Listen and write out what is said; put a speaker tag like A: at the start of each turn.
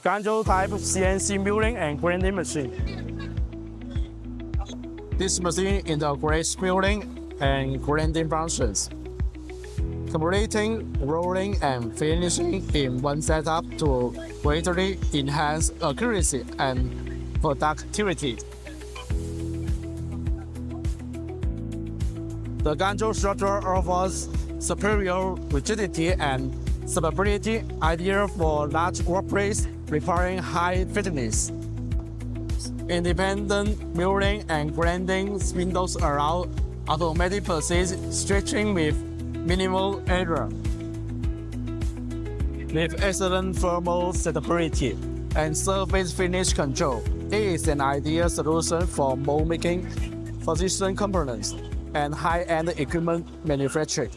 A: Gantry-Type CNC Milling and Grinding machine. This machine integrates milling and grinding functions, completing rolling and finishing in one setup to greatly enhance accuracy and productivity. The gantry structure offers superior rigidity and stability, ideal for large workplaces requiring high fitness. Independent milling and grinding spindles allow automatic process stretching with minimal error. With excellent thermal stability and surface finish control, it is an ideal solution for mold making, precision components, and high-end equipment manufacturing.